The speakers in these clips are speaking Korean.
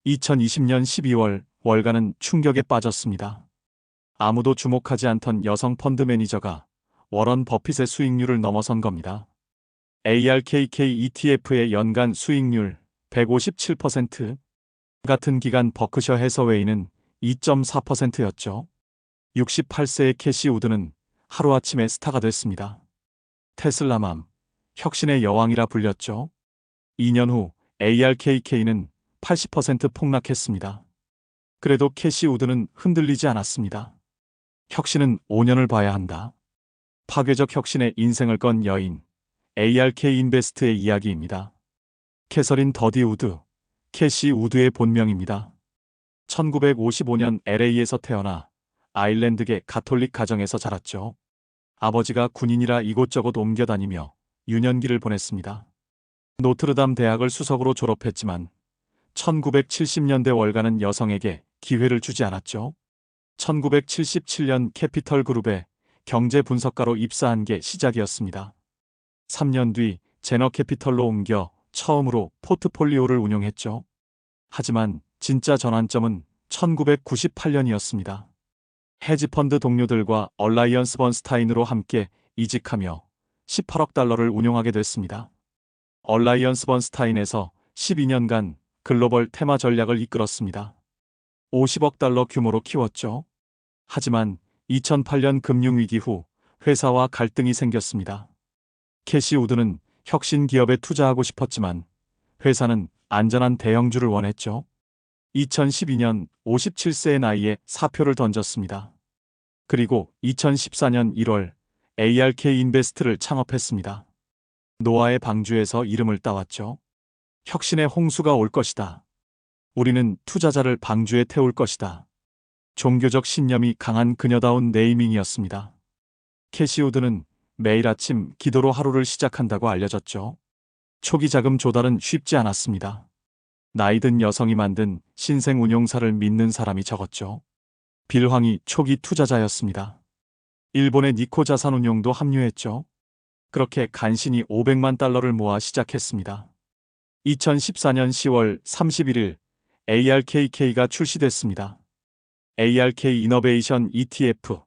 2020년 12월 월가는 충격에 빠졌습니다. 아무도 주목하지 않던 여성 펀드 매니저가 워런 버핏의 수익률을 넘어선 겁니다. ARKK ETF의 연간 수익률 157%, 같은 기간 버크셔 해서웨이는 2.4%였죠. 68세의 캐시 우드는 하루아침에 스타가 됐습니다. 테슬라맘, 혁신의 여왕이라 불렸죠. 2년 후 ARKK는 80% 폭락했습니다. 그래도 캐시 우드는 흔들리지 않았습니다. 혁신은 5년을 봐야 한다. 파괴적 혁신의 인생을 건 여인, ARK 인베스트의 이야기입니다. 캐서린 더디 우드, 캐시 우드의 본명입니다. 1955년 LA에서 태어나 아일랜드계 가톨릭 가정에서 자랐죠. 아버지가 군인이라 이곳저곳 옮겨 다니며 유년기를 보냈습니다. 노트르담 대학을 수석으로 졸업했지만 1970년대 월가는 여성에게 기회를 주지 않았죠. 1977년 캐피털 그룹에 경제 분석가로 입사한 게 시작이었습니다. 3년 뒤 제너캐피털로 옮겨 처음으로 포트폴리오를 운용했죠. 하지만 진짜 전환점은 1998년이었습니다. 헤지펀드 동료들과 얼라이언스 번스타인으로 함께 이직하며 18억 달러를 운용하게 됐습니다. 얼라이언스 번스타인에서 12년간 글로벌 테마 전략을 이끌었습니다. 50억 달러 규모로 키웠죠. 하지만 2008년 금융위기 후 회사와 갈등이 생겼습니다. 캐시 우드는 혁신 기업에 투자하고 싶었지만 회사는 안전한 대형주를 원했죠. 2012년 57세의 나이에 사표를 던졌습니다. 그리고 2014년 1월 ARK 인베스트를 창업했습니다. 노아의 방주에서 이름을 따왔죠. 혁신의 홍수가 올 것이다. 우리는 투자자를 방주에 태울 것이다. 종교적 신념이 강한 그녀다운 네이밍이었습니다. 캐시 우드는 매일 아침 기도로 하루를 시작한다고 알려졌죠. 초기 자금 조달은 쉽지 않았습니다. 나이든 여성이 만든 신생 운용사를 믿는 사람이 적었죠. 빌황이 초기 투자자였습니다. 일본의 니코 자산운용도 합류했죠. 그렇게 간신히 500만 달러를 모아 시작했습니다. 2014년 10월 31일 ARKK가 출시됐습니다. ARK 이너베이션 ETF,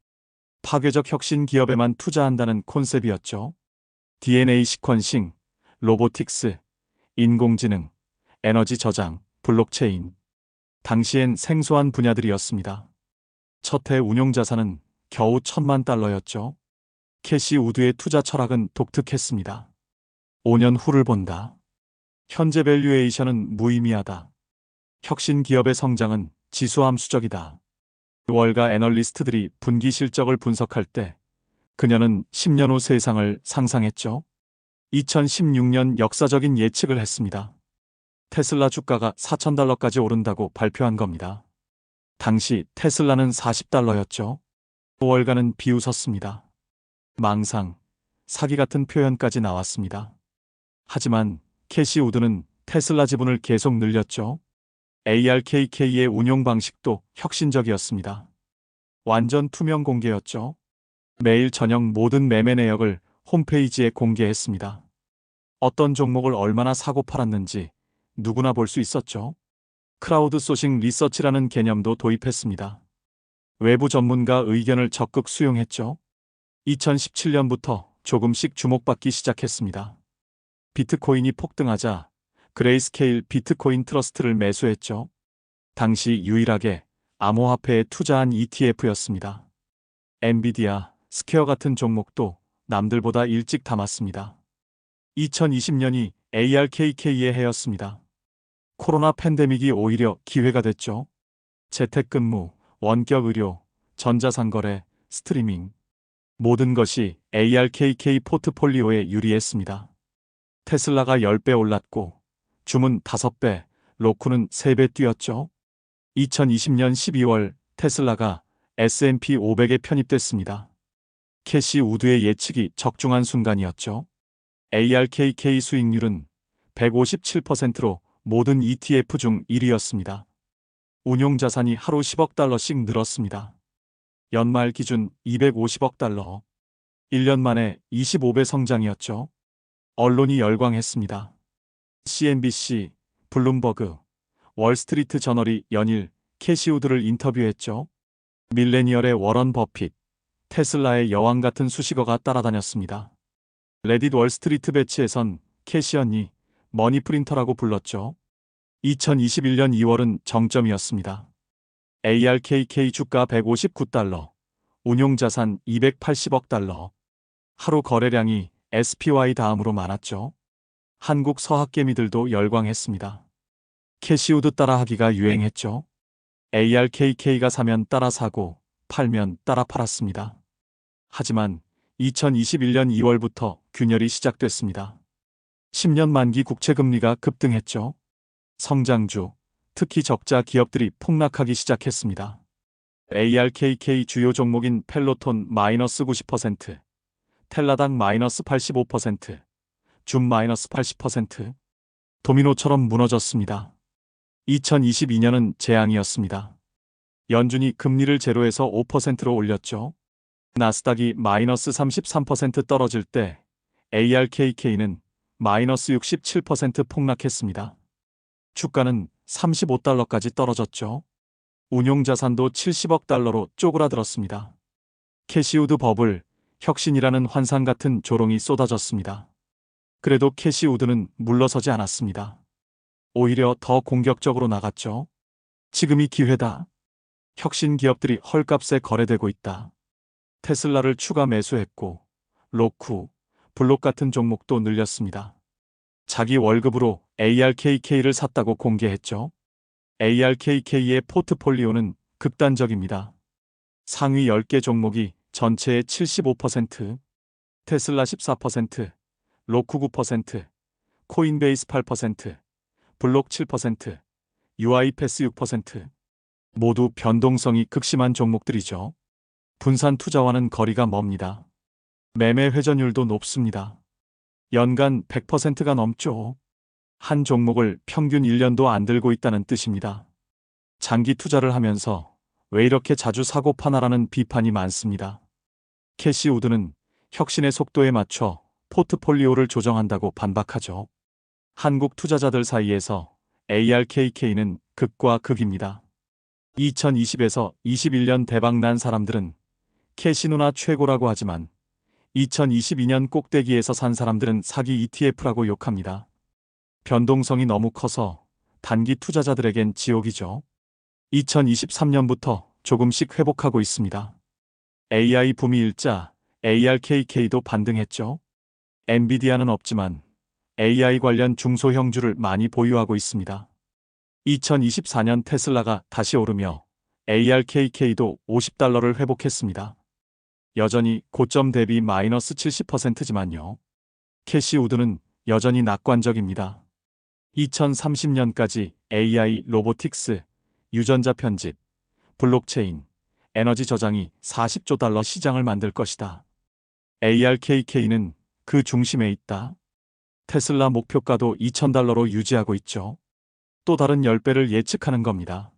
파괴적 혁신 기업에만 투자한다는 콘셉트였죠. DNA 시퀀싱, 로보틱스, 인공지능, 에너지 저장, 블록체인. 당시엔 생소한 분야들이었습니다. 첫 해 운용자산은 겨우 1,000만 달러였죠. 캐시 우드의 투자 철학은 독특했습니다. 5년 후를 본다. 현재 밸류에이션은 무의미하다. 혁신 기업의 성장은 지수함수적이다. 월가 애널리스트들이 분기 실적을 분석할 때 그녀는 10년 후 세상을 상상했죠. 2016년 역사적인 예측을 했습니다. 테슬라 주가가 4,000달러까지 오른다고 발표한 겁니다. 당시 테슬라는 40달러였죠. 월가는 비웃었습니다. 망상, 사기 같은 표현까지 나왔습니다. 하지만 캐시 우드는 테슬라 지분을 계속 늘렸죠. ARKK의 운용 방식도 혁신적이었습니다. 완전 투명 공개였죠. 매일 저녁 모든 매매 내역을 홈페이지에 공개했습니다. 어떤 종목을 얼마나 사고 팔았는지 누구나 볼 수 있었죠. 크라우드 소싱 리서치라는 개념도 도입했습니다. 외부 전문가 의견을 적극 수용했죠. 2017년부터 조금씩 주목받기 시작했습니다. 비트코인이 폭등하자 그레이스케일 비트코인 트러스트를 매수했죠. 당시 유일하게 암호화폐에 투자한 ETF였습니다. 엔비디아, 스퀘어 같은 종목도 남들보다 일찍 담았습니다. 2020년이 ARKK의 해였습니다. 코로나 팬데믹이 오히려 기회가 됐죠. 재택근무, 원격 의료, 전자상거래, 스트리밍. 모든 것이 ARKK 포트폴리오에 유리했습니다. 테슬라가 10배 올랐고 주문 5배, 로쿠는 3배 뛰었죠. 2020년 12월 테슬라가 S&P 500에 편입됐습니다. 캐시 우드의 예측이 적중한 순간이었죠. ARKK 수익률은 157%로 모든 ETF 중 1위였습니다. 운용 자산이 하루 10억 달러씩 늘었습니다. 연말 기준 250억 달러. 1년 만에 25배 성장이었죠. 언론이 열광했습니다. CNBC, 블룸버그, 월스트리트 저널이 연일 캐시 우드를 인터뷰했죠. 밀레니얼의 워런 버핏, 테슬라의 여왕 같은 수식어가 따라다녔습니다. 레딧 월스트리트 배치에선 캐시 언니, 머니 프린터라고 불렀죠. 2021년 2월은 정점이었습니다. ARKK 주가 159달러, 운용자산 280억 달러. 하루 거래량이 SPY 다음으로 많았죠. 한국 서학개미들도 열광했습니다. 캐시우드 따라하기가 유행했죠. ARKK가 사면 따라 사고 팔면 따라 팔았습니다. 하지만 2021년 2월부터 균열이 시작됐습니다. 10년 만기 국채금리가 급등했죠. 성장주, 특히 적자 기업들이 폭락하기 시작했습니다. ARKK 주요 종목인 펠로톤 마이너스 90%, 텔라당 마이너스 85%, 줌 마이너스 80%, 도미노처럼 무너졌습니다. 2022년은 재앙이었습니다. 연준이 금리를 제로에서 5%로 올렸죠. 나스닥이 마이너스 33% 떨어질 때 ARKK는 마이너스 67% 폭락했습니다. 주가는 35달러까지 떨어졌죠. 운용자산도 70억 달러로 쪼그라들었습니다. 캐시우드 버블, 혁신이라는 환상 같은 조롱이 쏟아졌습니다. 그래도 캐시우드는 물러서지 않았습니다. 오히려 더 공격적으로 나갔죠. 지금이 기회다. 혁신 기업들이 헐값에 거래되고 있다. 테슬라를 추가 매수했고 로쿠, 블록 같은 종목도 늘렸습니다. 자기 월급으로 ARKK를 샀다고 공개했죠. ARKK의 포트폴리오는 극단적입니다. 상위 10개 종목이 전체의 75%, 테슬라 14%, 로쿠 9%, 코인베이스 8%, 블록 7%, UiPath 6%. 모두 변동성이 극심한 종목들이죠. 분산 투자와는 거리가 멉니다. 매매 회전율도 높습니다. 연간 100%가 넘죠. 한 종목을 평균 1년도 안 들고 있다는 뜻입니다. 장기 투자를 하면서 왜 이렇게 자주 사고 파나라는 비판이 많습니다. 캐시우드는 혁신의 속도에 맞춰 포트폴리오를 조정한다고 반박하죠. 한국 투자자들 사이에서 ARKK는 극과 극입니다. 2020에서 21년 대박난 사람들은 캐시 누나 최고라고 하지만 2022년 꼭대기에서 산 사람들은 사기 ETF라고 욕합니다. 변동성이 너무 커서 단기 투자자들에겐 지옥이죠. 2023년부터 조금씩 회복하고 있습니다. AI 붐이 일자 ARKK도 반등했죠. 엔비디아는 없지만 AI 관련 중소형주를 많이 보유하고 있습니다. 2024년 테슬라가 다시 오르며 ARKK도 50달러를 회복했습니다. 여전히 고점 대비 마이너스 70%지만요. 캐시우드는 여전히 낙관적입니다. 2030년까지 AI, 로보틱스, 유전자 편집, 블록체인, 에너지 저장이 40조 달러 시장을 만들 것이다. ARKK는 그 중심에 있다. 테슬라 목표가도 2,000달러로 유지하고 있죠. 또 다른 10배를 예측하는 겁니다.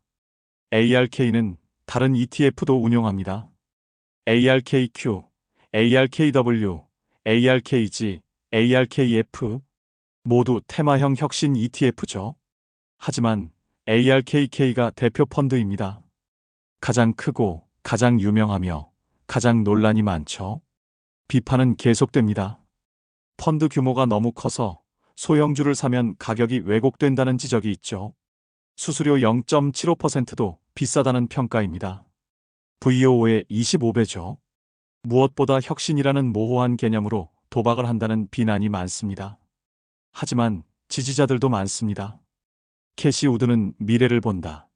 ARK는 다른 ETF도 운용합니다. ARKQ, ARKW, ARKG, ARKF 모두 테마형 혁신 ETF죠. 하지만 ARKK가 대표 펀드입니다. 가장 크고 가장 유명하며 가장 논란이 많죠. 비판은 계속됩니다. 펀드 규모가 너무 커서 소형주를 사면 가격이 왜곡된다는 지적이 있죠. 수수료 0.75%도 비싸다는 평가입니다. VO의 25배죠. 무엇보다 혁신이라는 모호한 개념으로 도박을 한다는 비난이 많습니다. 하지만 지지자들도 많습니다. 캐시우드는 미래를 본다.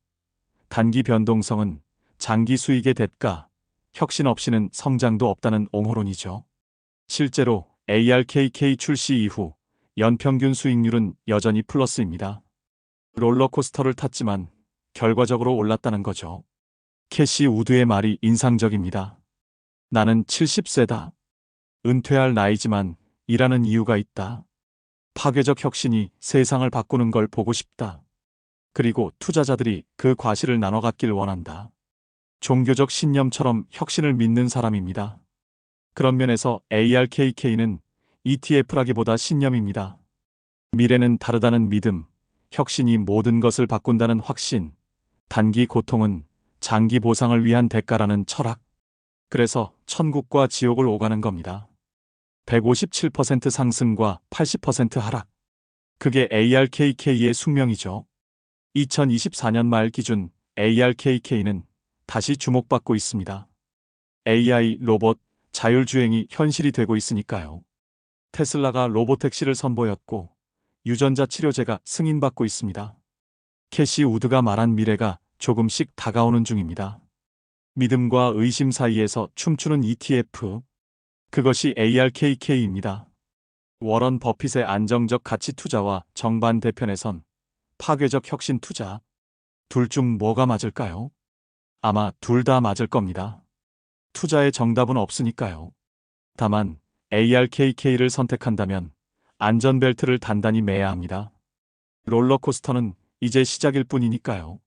단기 변동성은 장기 수익의 대가, 혁신 없이는 성장도 없다는 옹호론이죠. 실제로 ARKK 출시 이후 연평균 수익률은 여전히 플러스입니다. 롤러코스터를 탔지만 결과적으로 올랐다는 거죠. 캐시우드의 말이 인상적입니다. 나는 70세다. 은퇴할 나이지만 일하는 이유가 있다. 파괴적 혁신이 세상을 바꾸는 걸 보고 싶다. 그리고 투자자들이 그 과실을 나눠 갖길 원한다. 종교적 신념처럼 혁신을 믿는 사람입니다. 그런 면에서 ARKK는 ETF라기보다 신념입니다. 미래는 다르다는 믿음, 혁신이 모든 것을 바꾼다는 확신, 단기 고통은 장기 보상을 위한 대가라는 철학. 그래서 천국과 지옥을 오가는 겁니다. 157% 상승과 80% 하락. 그게 ARKK의 숙명이죠. 2024년 말 기준 ARKK는 다시 주목받고 있습니다. AI, 로봇, 자율주행이 현실이 되고 있으니까요. 테슬라가 로보택시를 선보였고 유전자 치료제가 승인받고 있습니다. 캐시 우드가 말한 미래가 조금씩 다가오는 중입니다. 믿음과 의심 사이에서 춤추는 ETF. 그것이 ARKK입니다. 워런 버핏의 안정적 가치 투자와 정반대편에선 파괴적 혁신 투자. 둘 중 뭐가 맞을까요? 아마 둘 다 맞을 겁니다. 투자의 정답은 없으니까요. 다만 ARKK를 선택한다면 안전벨트를 단단히 매야 합니다. 롤러코스터는 이제 시작일 뿐이니까요.